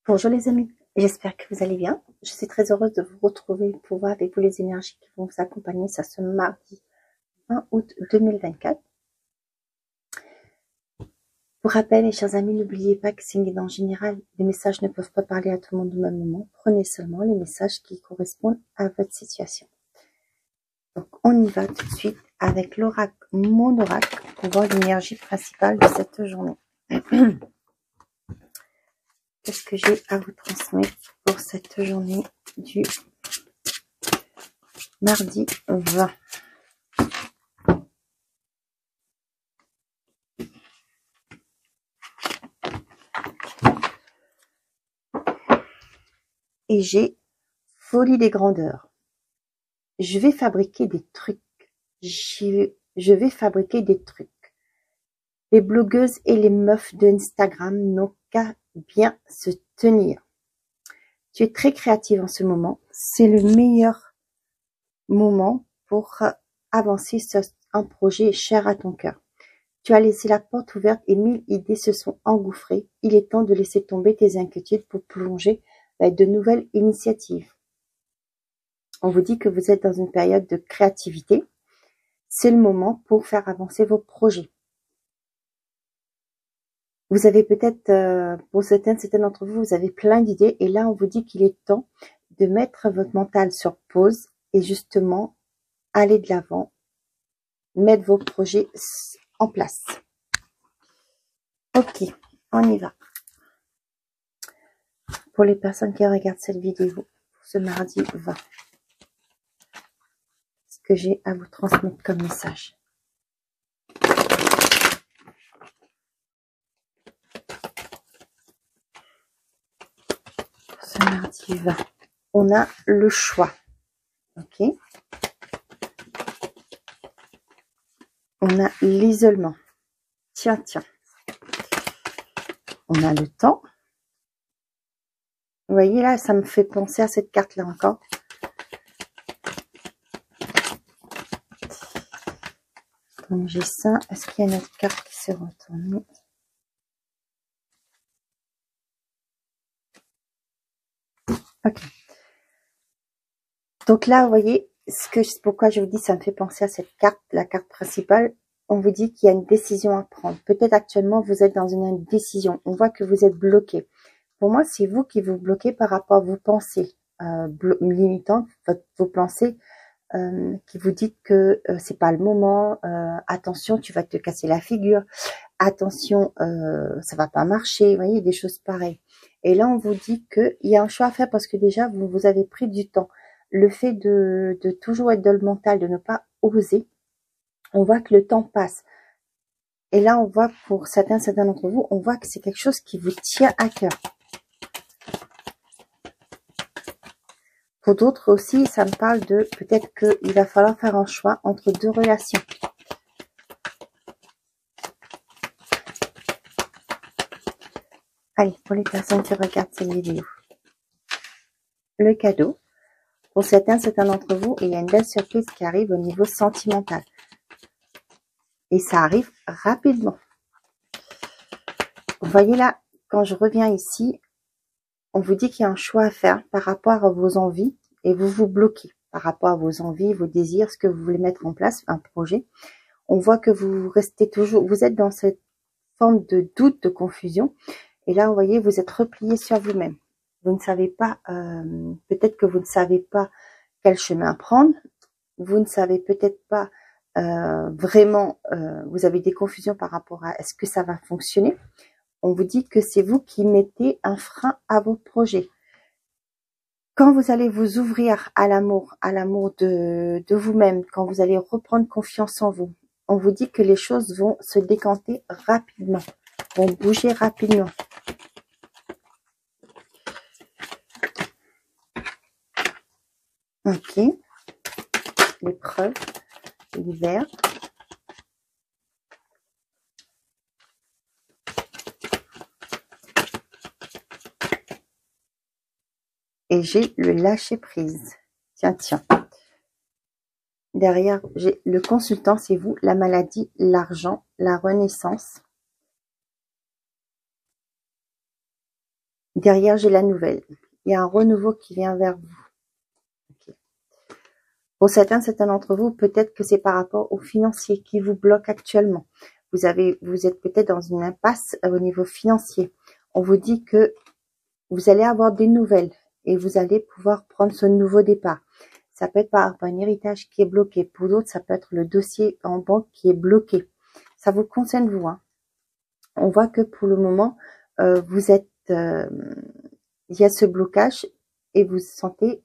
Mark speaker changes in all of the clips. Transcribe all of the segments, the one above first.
Speaker 1: Bonjour les amis, j'espère que vous allez bien. Je suis très heureuse de vous retrouver pour voir avec vous les énergies qui vont vous accompagner ce mardi 20 août 2024. Pour rappel, mes chers amis, n'oubliez pas que c'est une guide en général. Les messages ne peuvent pas parler à tout le monde au même moment. Prenez seulement les messages qui correspondent à votre situation. Donc on y va tout de suite avec l'oracle, mon oracle, pour voir l'énergie principale de cette journée. Qu'est-ce que j'ai à vous transmettre pour cette journée du mardi 20? Et j'ai folie des grandeurs. Je vais fabriquer des trucs. Je vais fabriquer des trucs. Les blogueuses et les meufs de Instagram n'ont qu'à bien se tenir. Tu es très créative en ce moment. C'est le meilleur moment pour avancer sur un projet cher à ton cœur. Tu as laissé la porte ouverte et 1000 idées se sont engouffrées. Il est temps de laisser tomber tes inquiétudes pour plonger vers de nouvelles initiatives. On vous dit que vous êtes dans une période de créativité. C'est le moment pour faire avancer vos projets. Vous avez peut-être, pour certains d'entre vous, vous avez plein d'idées. Et là, on vous dit qu'il est temps de mettre votre mental sur pause et justement aller de l'avant, mettre vos projets en place. Ok, on y va. Pour les personnes qui regardent cette vidéo, ce mardi 20, ce que j'ai à vous transmettre comme message. Ce mardi 20, on a le choix. Ok. On a l'isolement. Tiens. On a le temps. Vous voyez là, ça me fait penser à cette carte-là encore. Donc j'ai ça. Est-ce qu'il y a une autre carte qui s'est retournée? Ok. Donc là, vous voyez, pourquoi je vous dis, ça me fait penser à cette carte, la carte principale. On vous dit qu'il y a une décision à prendre. Peut-être actuellement, vous êtes dans une décision. On voit que vous êtes bloqué. Pour moi, c'est vous qui vous bloquez par rapport à vos pensées limitantes, vos pensées qui vous dites que c'est pas le moment. Attention, tu vas te casser la figure. Attention, ça va pas marcher. Vous voyez, des choses pareilles. Et là, on vous dit qu'il y a un choix à faire parce que déjà, vous avez pris du temps. Le fait de toujours être dans le mental, de ne pas oser, on voit que le temps passe. Et là, on voit pour certains d'entre vous, on voit que c'est quelque chose qui vous tient à cœur. Pour d'autres aussi, ça me parle de peut-être qu'il va falloir faire un choix entre deux relations. Allez, pour les personnes qui regardent cette vidéo. Le cadeau. Pour certains d'entre vous, il y a une belle surprise qui arrive au niveau sentimental. Et ça arrive rapidement. Vous voyez là, quand je reviens ici, on vous dit qu'il y a un choix à faire par rapport à vos envies et vous vous bloquez par rapport à vos envies, vos désirs, ce que vous voulez mettre en place, un projet. On voit que vous restez toujours, vous êtes dans cette forme de doute, de confusion. Et là, vous voyez, vous êtes replié sur vous-même. Vous ne savez pas, peut-être que vous ne savez pas quel chemin prendre. Vous ne savez peut-être pas vraiment, vous avez des confusions par rapport à est-ce que ça va fonctionner. On vous dit que c'est vous qui mettez un frein à vos projets. Quand vous allez vous ouvrir à l'amour de vous-même, quand vous allez reprendre confiance en vous, on vous dit que les choses vont se décanter rapidement, vont bouger rapidement. Ok. L'épreuve, l'hiver. Et j'ai le lâcher prise. Tiens. Derrière, j'ai le consultant, c'est vous, la maladie, l'argent, la renaissance. Derrière, j'ai la nouvelle. Il y a un renouveau qui vient vers vous. Okay. Pour certains d'entre vous, peut-être que c'est par rapport aux financiers qui vous bloquent actuellement. Vous êtes peut-être dans une impasse au niveau financier. On vous dit que vous allez avoir des nouvelles et vous allez pouvoir prendre ce nouveau départ. Ça peut être par rapport à un héritage qui est bloqué. Pour d'autres, ça peut être le dossier en banque qui est bloqué. Ça vous concerne vous. Hein. On voit que pour le moment, vous êtes, il y a ce blocage et vous vous sentez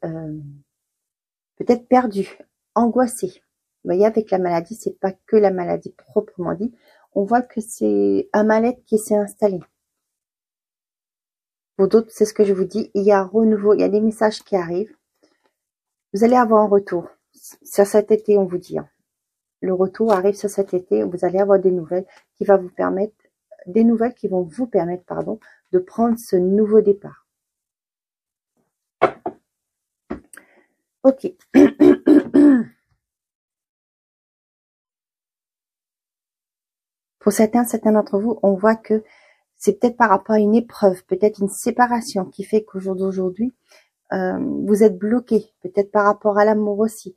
Speaker 1: peut-être perdu, angoissé. Vous voyez, avec la maladie, c'est pas que la maladie proprement dit. On voit que c'est un mal-être qui s'est installé. Pour d'autres, c'est ce que je vous dis, il y a un renouveau, il y a des messages qui arrivent. Vous allez avoir un retour. Sur cet été, on vous dit. Hein. Le retour arrive sur cet été, vous allez avoir des nouvelles qui vont vous permettre, pardon, de prendre ce nouveau départ. Ok. Pour certains d'entre vous, on voit que c'est peut-être par rapport à une épreuve, peut-être une séparation qui fait qu'au jour d'aujourd'hui, vous êtes bloqué, peut-être par rapport à l'amour aussi.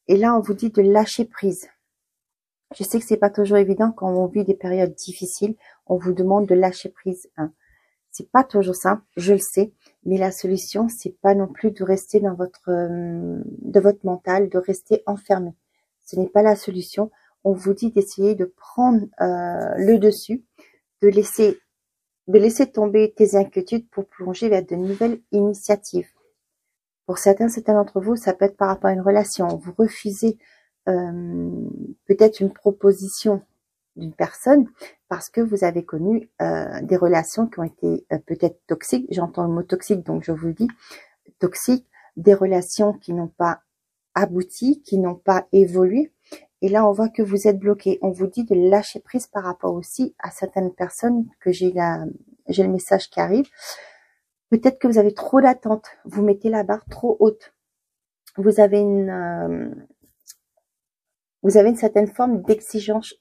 Speaker 1: Et là, on vous dit de lâcher prise. Je sais que c'est pas toujours évident quand on vit des périodes difficiles, on vous demande de lâcher prise. Hein. C'est pas toujours simple, je le sais, mais la solution, c'est pas non plus de rester dans votre mental, de rester enfermé. Ce n'est pas la solution. On vous dit d'essayer de prendre le dessus, de laisser tomber tes inquiétudes pour plonger vers de nouvelles initiatives. Pour certains d'entre vous, ça peut être par rapport à une relation. Vous refusez peut-être une proposition d'une personne parce que vous avez connu des relations qui ont été peut-être toxiques. J'entends le mot toxique, donc je vous le dis, toxiques, des relations qui n'ont pas abouti, qui n'ont pas évolué. Et là, on voit que vous êtes bloqué. On vous dit de lâcher prise par rapport aussi à certaines personnes que j'ai le message qui arrive. Peut-être que vous avez trop d'attentes. Vous mettez la barre trop haute. Vous avez une certaine forme d'exigence,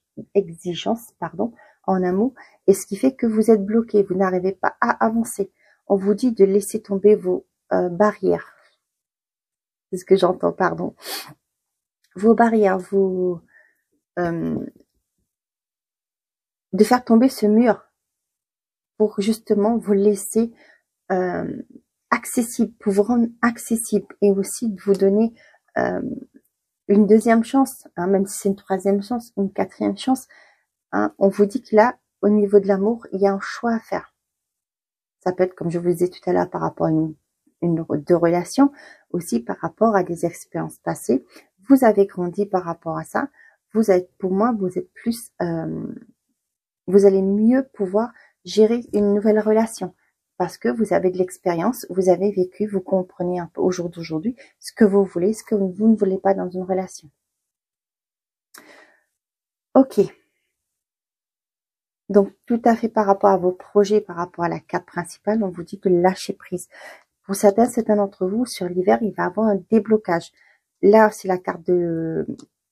Speaker 1: en amour. Et ce qui fait que vous êtes bloqué. Vous n'arrivez pas à avancer. On vous dit de laisser tomber vos barrières. C'est ce que j'entends, pardon. Vos barrières, de faire tomber ce mur pour justement vous laisser accessible, pour vous rendre accessible et aussi de vous donner une deuxième chance, hein, même si c'est une troisième chance, une quatrième chance. Hein, on vous dit que là, au niveau de l'amour, il y a un choix à faire. Ça peut être, comme je vous disais tout à l'heure, par rapport à deux relations, aussi par rapport à des expériences passées. Vous avez grandi par rapport à ça. Pour moi, vous êtes plus, vous allez mieux pouvoir gérer une nouvelle relation parce que vous avez de l'expérience, vous avez vécu, vous comprenez un peu au jour d'aujourd'hui ce que vous voulez, ce que vous ne voulez pas dans une relation. Ok. Donc, tout à fait par rapport à vos projets, par rapport à la carte principale, on vous dit de lâcher prise. Pour certains d'entre vous, sur l'hiver, il va y avoir un déblocage. Là, c'est la carte de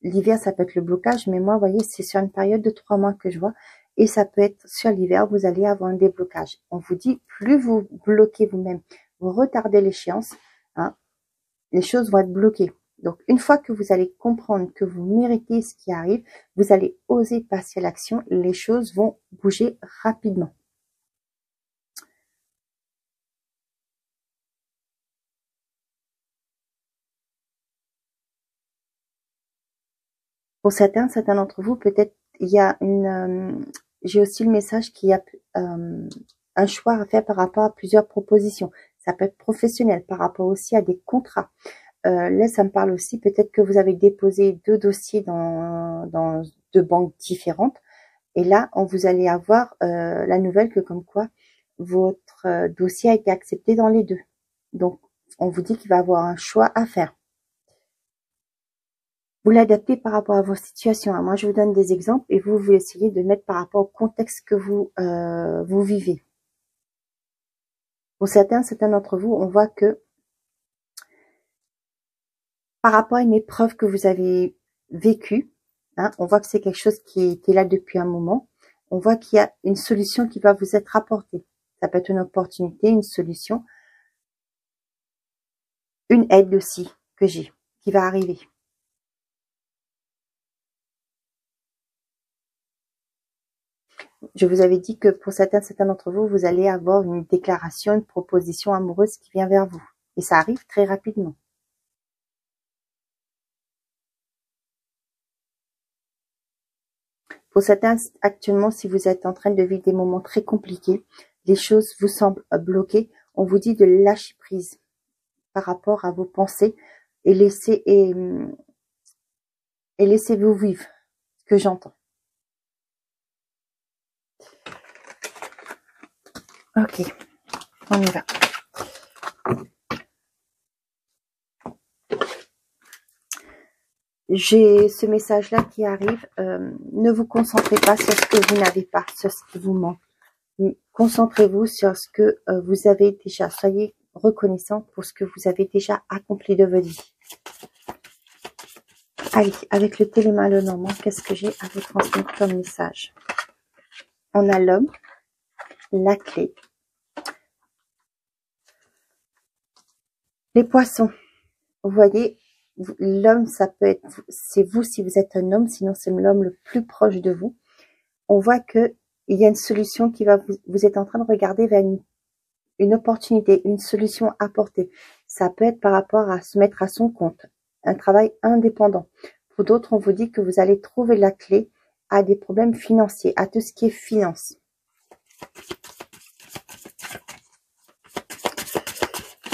Speaker 1: l'hiver, ça peut être le blocage, mais moi, vous voyez, c'est sur une période de 3 mois que je vois. Et ça peut être sur l'hiver, vous allez avoir un déblocage. On vous dit, plus vous bloquez vous-même, vous retardez l'échéance, hein, les choses vont être bloquées. Donc, une fois que vous allez comprendre que vous méritez ce qui arrive, vous allez oser passer à l'action, les choses vont bouger rapidement. Pour certains d'entre vous, peut-être il y a j'ai aussi le message qu'il y a un choix à faire par rapport à plusieurs propositions. Ça peut être professionnel, par rapport aussi à des contrats. Là, ça me parle aussi, peut-être que vous avez déposé 2 dossiers dans 2 banques différentes. Et là, vous allez avoir la nouvelle que comme quoi votre dossier a été accepté dans les 2. Donc, on vous dit qu'il va y avoir un choix à faire. Vous l'adaptez par rapport à vos situations. Moi, je vous donne des exemples et vous essayez de mettre par rapport au contexte que vous vivez. Pour certains d'entre vous, on voit que par rapport à une épreuve que vous avez vécue, hein, on voit que c'est quelque chose qui était là depuis un moment. On voit qu'il y a une solution qui va vous être apportée. Ça peut être une opportunité, une solution, une aide aussi que j'ai, qui va arriver. Je vous avais dit que pour certains d'entre vous, vous allez avoir une déclaration, une proposition amoureuse qui vient vers vous. Et ça arrive très rapidement. Pour certains, actuellement, si vous êtes en train de vivre des moments très compliqués, les choses vous semblent bloquées, on vous dit de lâcher prise par rapport à vos pensées et laissez-vous vivre ce que j'entends. Ok, on y va. J'ai ce message-là qui arrive. Ne vous concentrez pas sur ce que vous n'avez pas, sur ce qui vous manque. Concentrez-vous sur ce que vous avez déjà. Soyez reconnaissant pour ce que vous avez déjà accompli de votre vie. Allez, avec le téléma le normand, qu'est-ce que j'ai à vous transmettre comme message? On a l'homme, la clé, les poissons. Vous voyez, l'homme, ça peut être, c'est vous si vous êtes un homme, sinon c'est l'homme le plus proche de vous. On voit que il y a une solution qui va, vous êtes en train de regarder vers une opportunité, une solution apportée. Ça peut être par rapport à se mettre à son compte, un travail indépendant. Pour d'autres, on vous dit que vous allez trouver la clé à des problèmes financiers, à tout ce qui est finance.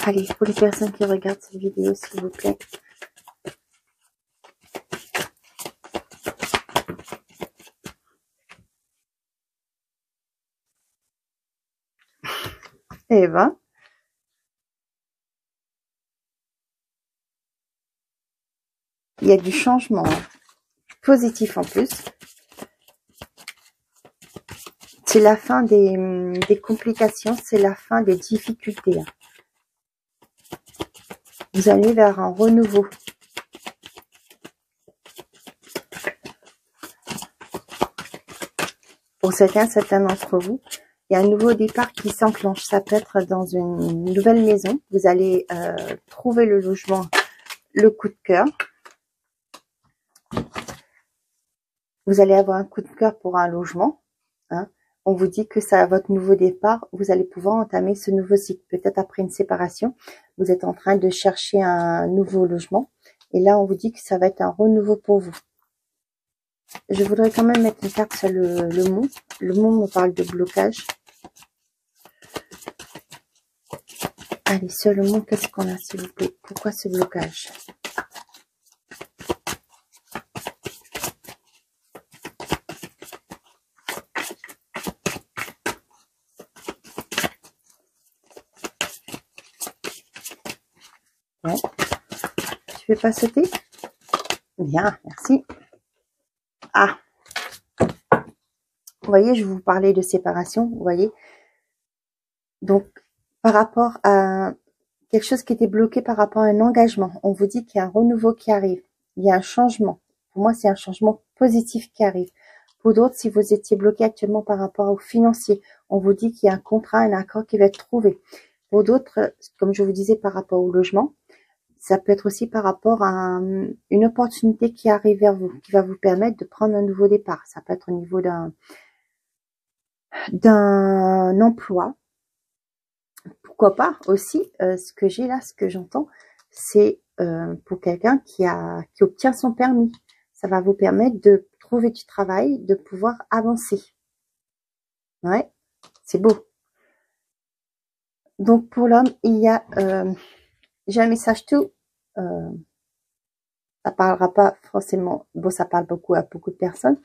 Speaker 1: Allez, pour les personnes qui regardent cette vidéo, s'il vous plaît. Eh ben, il y a du changement positif en plus. C'est la fin des complications, c'est la fin des difficultés. Vous allez vers un renouveau. Pour certains d'entre vous, il y a un nouveau départ qui s'enclenche. Ça peut être dans une nouvelle maison. Vous allez trouver le logement, le coup de cœur. Vous allez avoir un coup de cœur pour un logement. Hein. On vous dit que ça, votre nouveau départ, vous allez pouvoir entamer ce nouveau cycle. Peut-être après une séparation, vous êtes en train de chercher un nouveau logement. Et là, on vous dit que ça va être un renouveau pour vous. Je voudrais quand même mettre une carte sur le mot. Le mot me parle de blocage. Allez, sur le mot, qu'est-ce qu'on a, s'il vous plaît? Pourquoi ce blocage? Ouais. Tu veux pas sauter? Bien, merci. Ah, vous voyez, je vous parlais de séparation, vous voyez. Donc, par rapport à quelque chose qui était bloqué par rapport à un engagement, on vous dit qu'il y a un renouveau qui arrive. Il y a un changement. Pour moi, c'est un changement positif qui arrive. Pour d'autres, si vous étiez bloqué actuellement par rapport au financier, on vous dit qu'il y a un contrat, un accord qui va être trouvé. Pour d'autres, comme je vous disais par rapport au logement, ça peut être aussi par rapport à une opportunité qui arrive vers vous, qui va vous permettre de prendre un nouveau départ. Ça peut être au niveau d'un emploi. Pourquoi pas aussi, ce que j'ai là, ce que j'entends, c'est pour quelqu'un qui obtient son permis. Ça va vous permettre de trouver du travail, de pouvoir avancer. Ouais, c'est beau. Donc pour l'homme, il y a, j'ai un message tout. Ça parlera pas forcément, bon, ça parle beaucoup à beaucoup de personnes.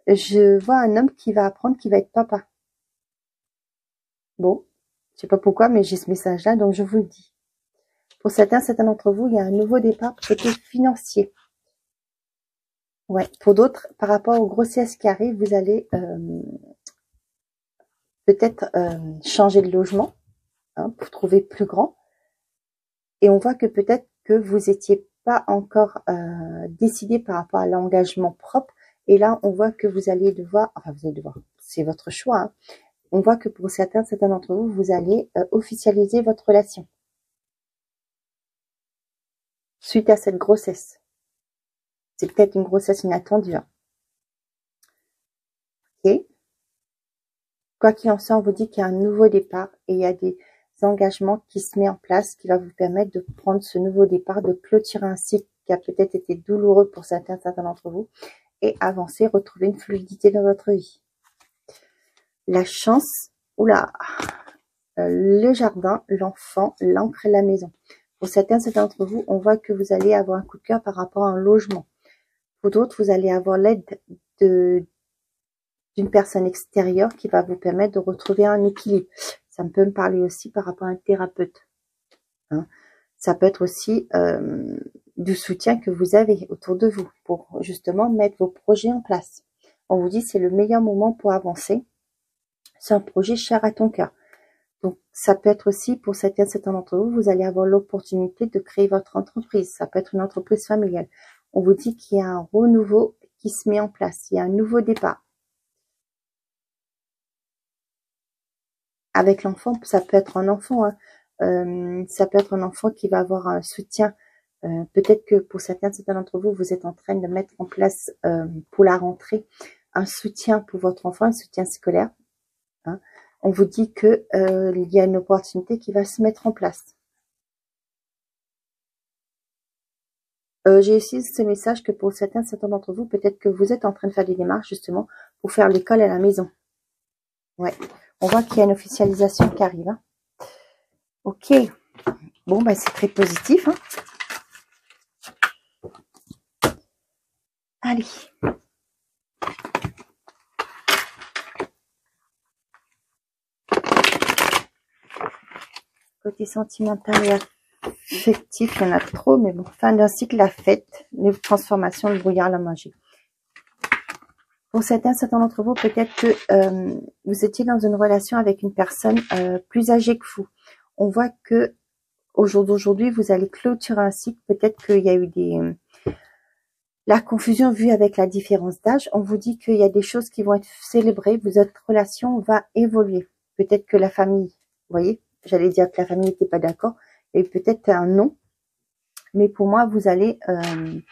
Speaker 1: Je vois un homme qui va apprendre qu'il va être papa. Bon, je sais pas pourquoi, mais j'ai ce message-là, donc je vous le dis. Pour certains d'entre vous, il y a un nouveau départ côté financier. Ouais. Pour d'autres, par rapport aux grossesses qui arrivent, vous allez peut-être changer de logement pour trouver plus grand. Et on voit que peut-être que vous étiez pas encore décidé par rapport à l'engagement propre. Et là, on voit que vous allez devoir, enfin vous allez devoir, c'est votre choix, hein, on voit que pour certains d'entre vous, vous allez officialiser votre relation suite à cette grossesse. C'est peut-être une grossesse inattendue. Hein. Ok. Quoi qu'il en soit, on vous dit qu'il y a un nouveau départ et il y a des engagements qui se mettent en place qui va vous permettre de prendre ce nouveau départ, de clôturer un cycle qui a peut-être été douloureux pour certains d'entre vous et avancer, retrouver une fluidité dans votre vie. La chance, oula, le jardin, l'enfant, l'encre et la maison. Pour certains d'entre vous, on voit que vous allez avoir un coup de cœur par rapport à un logement. Pour d'autres, vous allez avoir l'aide d'une personne extérieure qui va vous permettre de retrouver un équilibre. Ça peut me parler aussi par rapport à un thérapeute. Hein. Ça peut être aussi du soutien que vous avez autour de vous pour justement mettre vos projets en place. On vous dit c'est le meilleur moment pour avancer. C'est un projet cher à ton cœur. Donc, ça peut être aussi, pour certains d'entre vous, vous allez avoir l'opportunité de créer votre entreprise. Ça peut être une entreprise familiale. On vous dit qu'il y a un renouveau qui se met en place. Il y a un nouveau départ. Avec l'enfant, ça peut être un enfant. Hein. Ça peut être un enfant qui va avoir un soutien. Peut-être que pour certains d'entre vous, vous êtes en train de mettre en place pour la rentrée un soutien pour votre enfant, un soutien scolaire. Hein. On vous dit que il y a une opportunité qui va se mettre en place. J'ai aussi ce message que pour certains d'entre vous, peut-être que vous êtes en train de faire des démarches justement pour faire l'école à la maison. Ouais, on voit qu'il y a une officialisation qui arrive. Hein. Ok, bon, bah, c'est très positif. Hein. Allez. Côté sentimental et affectif, il y en a trop, mais bon, fin d'un cycle, la fête, les transformations, le brouillard, la magie. Pour certains d'entre vous, peut-être que vous étiez dans une relation avec une personne plus âgée que vous. On voit que au jour d'aujourd'hui, vous allez clôturer un cycle. Peut-être qu'il y a eu la confusion vue avec la différence d'âge. On vous dit qu'il y a des choses qui vont être célébrées. Votre relation va évoluer. Peut-être que la famille, vous voyez, j'allais dire que la famille n'était pas d'accord. Et peut-être un non. Mais pour moi, vous allez... il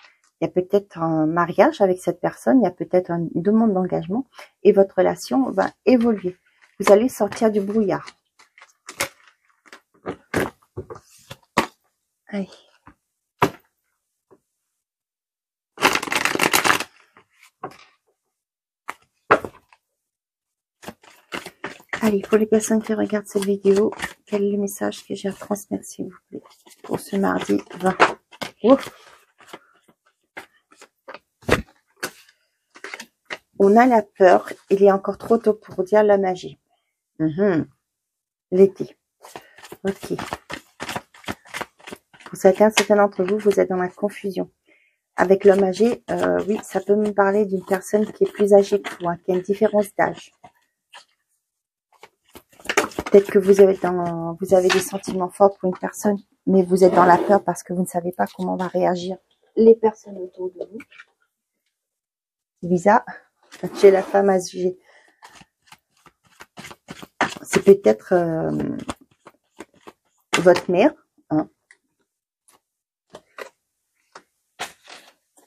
Speaker 1: y a peut-être un mariage avec cette personne, il y a peut-être une demande d'engagement et votre relation va évoluer. Vous allez sortir du brouillard. Allez. Allez, pour les personnes qui regardent cette vidéo, quel est le message que j'ai à transmettre, s'il vous plaît, pour ce mardi 20. Ouf. On a la peur, il est encore trop tôt pour dire la magie. L'été. Ok. Pour certains d'entre vous, vous êtes dans la confusion. Avec l'homme âgé, oui, ça peut me parler d'une personne qui est plus âgée que vous, hein, qui a une différence d'âge. Peut-être que vous avez des sentiments forts pour une personne, mais vous êtes dans la peur parce que vous ne savez pas comment va réagir les personnes autour de vous. Lisa, j'ai la femme âgée. C'est peut-être votre mère. Hein.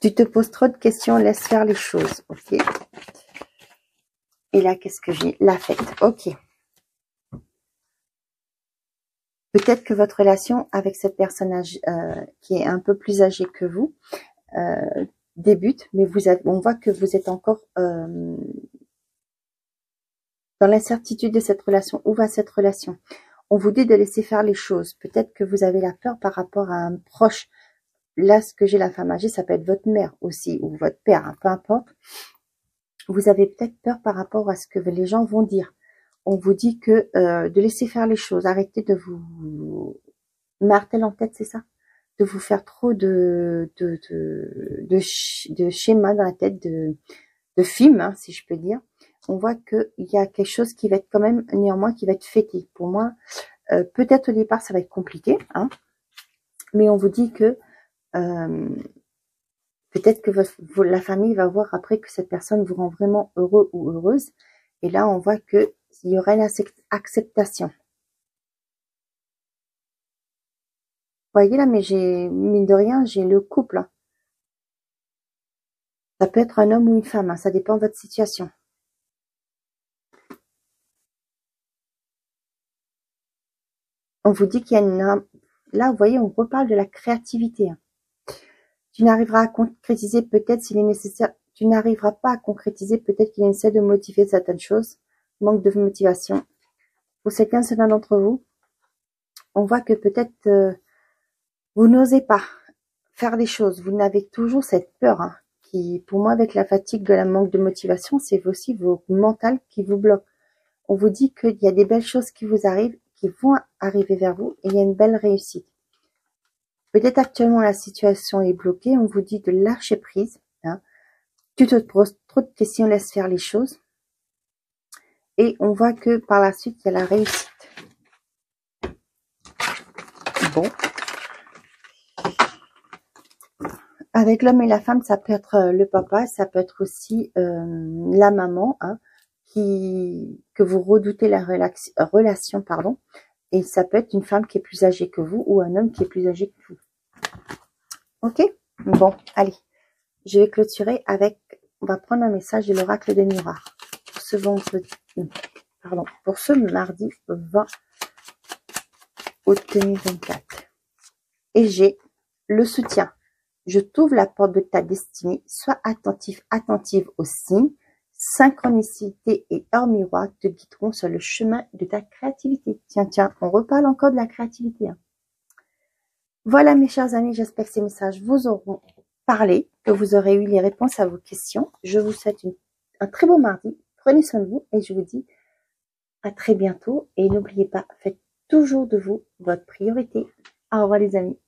Speaker 1: Tu te poses trop de questions, laisse faire les choses. Ok. Et là, qu'est-ce que j'ai? La fête. Ok. Peut-être que votre relation avec cette personne qui est un peu plus âgée que vous débute, mais on voit que vous êtes encore dans l'incertitude de cette relation. Où va cette relation? On vous dit de laisser faire les choses. Peut-être que vous avez la peur par rapport à un proche. Là, ce que j'ai la femme âgée, ça peut être votre mère aussi, ou votre père, hein, peu importe. Vous avez peut-être peur par rapport à ce que les gens vont dire. On vous dit que de laisser faire les choses. Arrêtez de vous marteler en tête, c'est ça? De vous faire trop de schémas dans la tête, de films, hein, si je peux dire. On voit qu'il y a quelque chose qui va être quand même, néanmoins, qui va être fêté. Pour moi, peut-être au départ, ça va être compliqué, hein, mais on vous dit que peut-être que la famille va voir après que cette personne vous rend vraiment heureux ou heureuse. Et là, on voit que il y aura une acceptation. Vous voyez là, mais j'ai, mine de rien, j'ai le couple. Hein. Ça peut être un homme ou une femme, hein, ça dépend de votre situation. On vous dit qu'il y a une... Là, vous voyez, on reparle de la créativité. Hein. Tu n'arriveras à concrétiser peut-être s'il est nécessaire. Tu n'arriveras pas à concrétiser peut-être qu'il est nécessaire de motiver certaines choses. Manque de motivation. Pour certains d'entre vous, on voit que peut-être vous n'osez pas faire des choses. Vous n'avez toujours cette peur hein, qui, pour moi, avec la fatigue de la manque de motivation, c'est aussi vos mental qui vous bloque. On vous dit qu'il y a des belles choses qui vous arrivent, qui vont arriver vers vous et il y a une belle réussite. Peut-être actuellement la situation est bloquée, on vous dit de lâcher prise. Hein. Tu te poses trop de questions, laisse faire les choses. Et on voit que par la suite, il y a la réussite. Bon. Avec l'homme et la femme, ça peut être le papa, ça peut être aussi la maman, hein, que vous redoutez la relation, pardon. Et ça peut être une femme qui est plus âgée que vous ou un homme qui est plus âgé que vous. Ok? Bon, allez. Je vais clôturer avec, on va prendre un message de l'oracle des miroirs. Pour ce vendredi, pardon, pour ce mardi 20 août 2024. Et j'ai le soutien. Je t'ouvre la porte de ta destinée. Sois attentif, attentive aux signes. Synchronicité et heure miroir te guideront sur le chemin de ta créativité. Tiens, on reparle encore de la créativité. Hein. Voilà mes chers amis, j'espère que ces messages vous auront parlé, que vous aurez eu les réponses à vos questions. Je vous souhaite un très beau mardi. Prenez soin de vous et je vous dis à très bientôt. Et n'oubliez pas, faites toujours de vous votre priorité. Au revoir les amis.